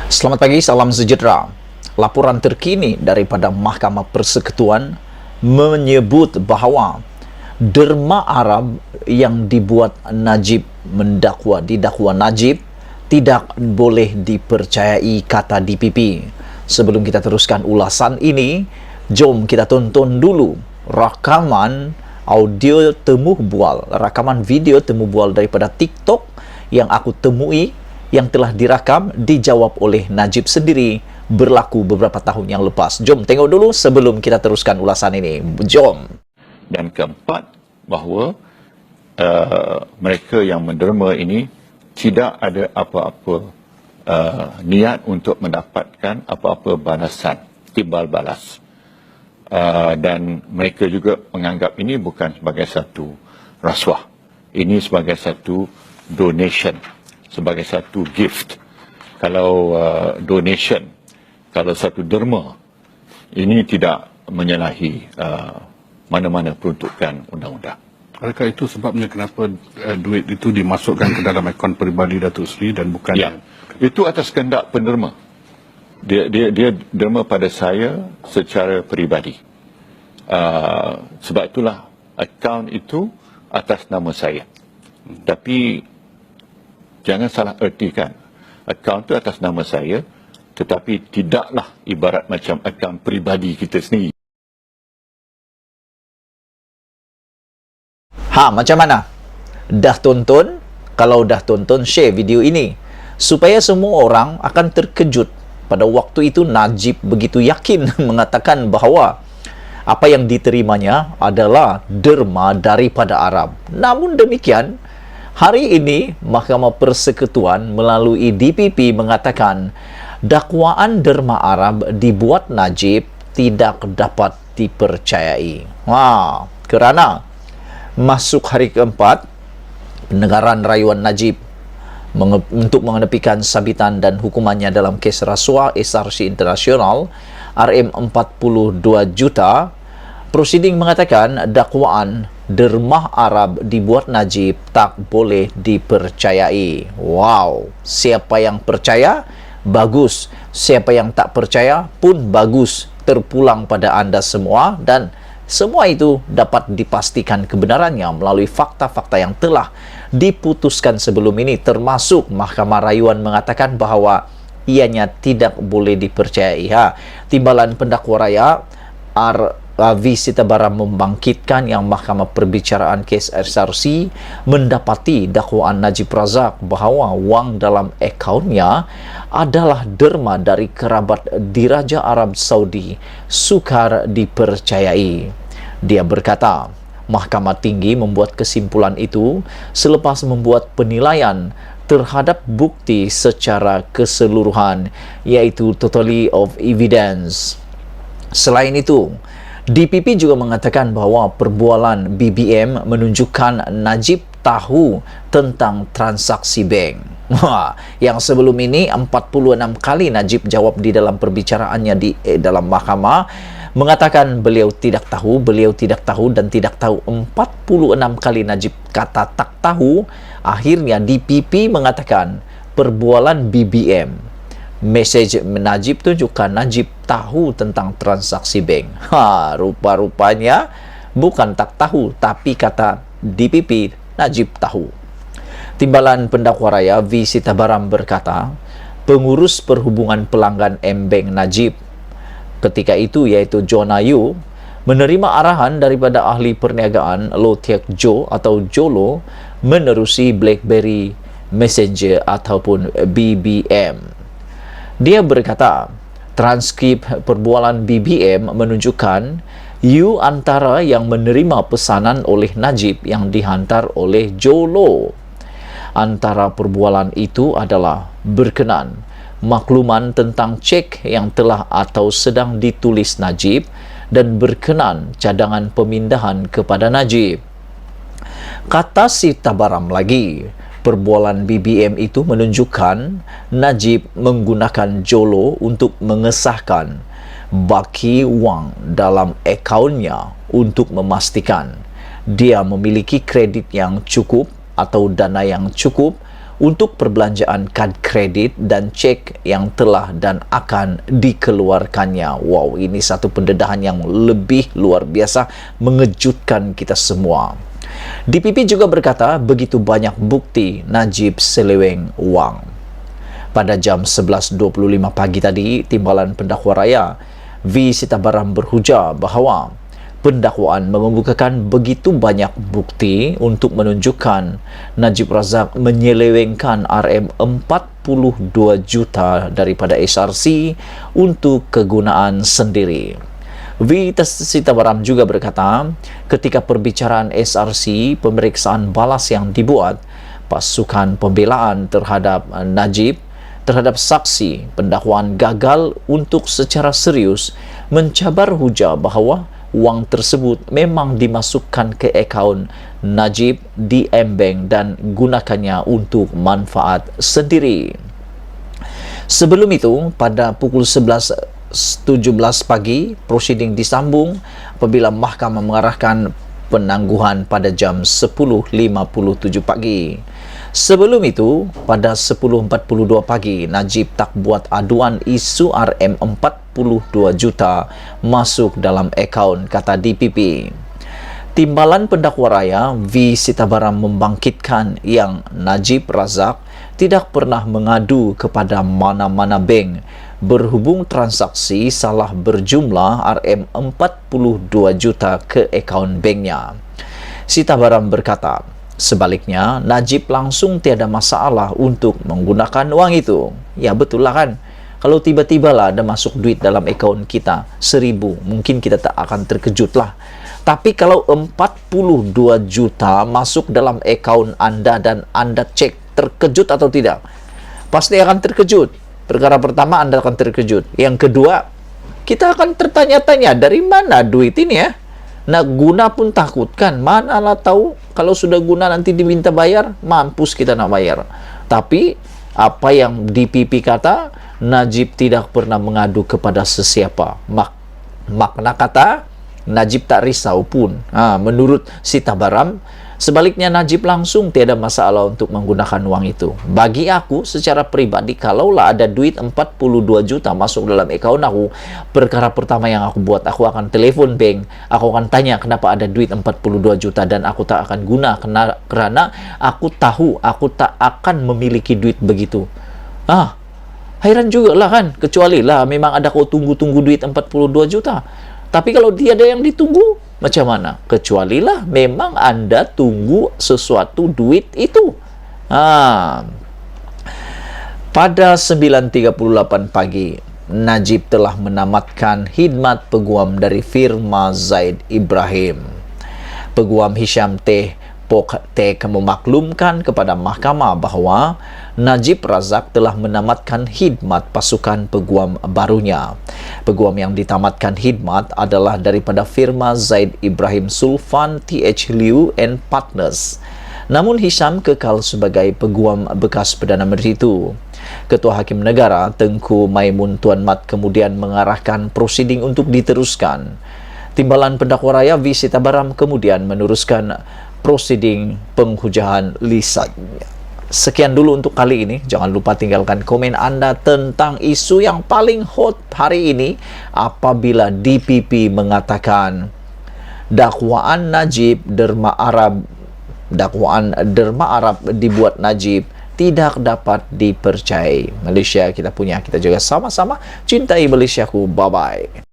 Selamat pagi, salam sejahtera. Laporan terkini daripada Mahkamah Persekutuan menyebut bahawa derma Arab yang dibuat Najib didakwa Najib tidak boleh dipercayai, kata DPP. Sebelum kita teruskan ulasan ini, jom kita tonton dulu rakaman video temu bual daripada TikTok yang aku temui, yang telah dirakam, dijawab oleh Najib sendiri, berlaku beberapa tahun yang lepas. Jom tengok dulu sebelum kita teruskan ulasan ini. Jom. Dan keempat, bahawa mereka yang menderma ini tidak ada apa-apa niat untuk mendapatkan apa-apa balasan, timbal balas. Dan mereka juga menganggap ini bukan sebagai satu rasuah. Ini sebagai satu donation, sebagai satu gift. Kalau donation, kalau satu derma, ini tidak menyalahi mana-mana peruntukan undang-undang. Adakah itu sebabnya kenapa duit itu dimasukkan ke dalam akaun peribadi Datuk Seri dan bukan... Ya, itu atas kehendak penderma. Dia derma pada saya secara peribadi. Sebab itulah akaun itu atas nama saya. Tapi jangan salah ertikan, akaun itu atas nama saya, tetapi tidaklah ibarat macam akaun peribadi kita sendiri. Macam mana? Dah tonton? Kalau dah tonton, share video ini supaya semua orang akan terkejut. Pada waktu itu Najib begitu yakin mengatakan bahawa apa yang diterimanya adalah derma daripada Arab. Namun demikian, hari ini Mahkamah Persekutuan melalui DPP mengatakan dakwaan derma Arab dibuat Najib tidak dapat dipercayai. Kerana masuk hari keempat pendengaran rayuan Najib untuk mengenepikan sabitan dan hukumannya dalam kes rasuah SRC Internasional RM42 juta, prosiding mengatakan dakwaan dermah Arab dibuat Najib tak boleh dipercayai. Siapa yang percaya, bagus. Siapa yang tak percaya pun bagus. Terpulang pada anda semua, dan semua itu dapat dipastikan kebenarannya melalui fakta-fakta yang telah diputuskan sebelum ini, termasuk Mahkamah Rayuan mengatakan bahawa ianya tidak boleh dipercayai. Timbalan pendakwa raya V. Sitabaram membangkitkan yang Mahkamah Perbicaraan Kes SRC mendapati dakwaan Najib Razak bahawa wang dalam akaunnya adalah derma dari kerabat Diraja Arab Saudi sukar dipercayai. Dia berkata, Mahkamah Tinggi membuat kesimpulan itu selepas membuat penilaian terhadap bukti secara keseluruhan, iaitu totally of evidence. Selain itu, DPP juga mengatakan bahawa perbualan BBM menunjukkan Najib tahu tentang transaksi bank. Yang sebelum ini 46 kali Najib jawab di dalam perbicaraannya dalam mahkamah, mengatakan beliau tidak tahu, dan tidak tahu. 46 kali Najib kata tak tahu. Akhirnya DPP mengatakan perbualan BBM. Mesej Najib tunjukkan Najib tahu tentang transaksi bank. Rupa-rupanya bukan tak tahu, tapi kata DPP Najib tahu. Timbalan pendakwa raya V. Sitabaram berkata, pengurus perhubungan pelanggan M-Bank Najib ketika itu, iaitu John Ayu, menerima arahan daripada ahli perniagaan Lo Tiek Jo atau Jolo menerusi BlackBerry Messenger ataupun BBM. Dia berkata, transkrip perbualan BBM menunjukkan You antara yang menerima pesanan oleh Najib yang dihantar oleh Jolo. Antara perbualan itu adalah berkenan makluman tentang cek yang telah atau sedang ditulis Najib dan berkenan cadangan pemindahan kepada Najib. Kata Sitabaram lagi, perbualan BBM itu menunjukkan Najib menggunakan Jolo untuk mengesahkan baki wang dalam akaunnya untuk memastikan dia memiliki kredit yang cukup atau dana yang cukup untuk perbelanjaan kad kredit dan cek yang telah dan akan dikeluarkannya. Wow, ini satu pendedahan yang lebih luar biasa, mengejutkan kita semua. DPP juga berkata begitu banyak bukti Najib seleweng wang. Pada jam 11.25 pagi tadi, Timbalan Pendakwa Raya V. Sitabaram berhujah bahawa pendakwaan mengemukakan begitu banyak bukti untuk menunjukkan Najib Razak menyelewengkan RM42 juta daripada SRC untuk kegunaan sendiri. V. Sitabaram juga berkata, ketika perbicaraan SRC, pemeriksaan balas yang dibuat pasukan pembelaan terhadap Najib terhadap saksi, pendakwaan gagal untuk secara serius mencabar hujah bahawa wang tersebut memang dimasukkan ke akaun Najib di M-Bank dan gunakannya untuk manfaat sendiri. Sebelum itu, pada pukul 11.17 pagi, prosiding disambung apabila mahkamah mengarahkan penangguhan pada jam 10.57 pagi. Sebelum itu, pada 10.42 pagi, Najib tak buat aduan isu RM42 juta masuk dalam akaun, kata DPP. Timbalan Pendakwa Raya V. Sitabaram membangkitkan yang Najib Razak tidak pernah mengadu kepada mana-mana bank berhubung transaksi salah berjumlah RM42 juta ke akaun banknya. Sitabaram berkata, sebaliknya, Najib langsung tiada masalah untuk menggunakan wang itu. Ya, betul lah kan? Kalau tiba-tiba lah ada masuk duit dalam akaun kita 1,000, mungkin kita tak akan terkejut lah. Tapi kalau 42 juta masuk dalam akaun Anda dan Anda cek, terkejut atau tidak? Pasti akan terkejut. Perkara pertama, Anda akan terkejut. Yang kedua, kita akan tertanya-tanya, dari mana duit ini ya? Nak guna pun takut kan, manalah tahu kalau sudah guna nanti diminta bayar, mampus kita nak bayar. Tapi apa yang DPP kata, Najib tidak pernah mengadu kepada sesiapa. Makna kata, Najib tak risau pun. Menurut Sitabaram, sebaliknya Najib langsung tiada masalah untuk menggunakan wang itu. Bagi aku secara pribadi, kalaulah ada duit 42 juta masuk dalam akaun aku, perkara pertama yang aku buat, aku akan telefon bank, aku akan tanya kenapa ada duit 42 juta dan aku tak akan guna kerana aku tahu aku tak akan memiliki duit begitu. Hairan juga lah kan, kecuali lah memang ada kau tunggu-tunggu duit 42 juta. Tapi kalau tiada yang ditunggu, macam mana? Kecualilah memang Anda tunggu sesuatu duit itu. Pada 9.38 pagi, Najib telah menamatkan khidmat peguam dari firma Zaid Ibrahim. Peguam Hisham Teh memaklumkan kepada mahkamah bahawa Najib Razak telah menamatkan khidmat pasukan peguam barunya. Peguam yang ditamatkan khidmat adalah daripada firma Zaid Ibrahim Sulfan TH Liu and Partners. Namun Hisham kekal sebagai peguam bekas Perdana Menteri itu. Ketua Hakim Negara Tengku Maimun Tuan Mat kemudian mengarahkan prosiding untuk diteruskan. Timbalan Pendakwa Raya V. Sitabaram kemudian meneruskan prosiding penghujahan lisannya. Sekian dulu untuk kali ini. Jangan lupa tinggalkan komen Anda tentang isu yang paling hot hari ini apabila DPP mengatakan dakwaan derma Arab dibuat Najib tidak dapat dipercayai. Malaysia kita punya, kita juga sama-sama cintai Malaysiaku. Bye-bye.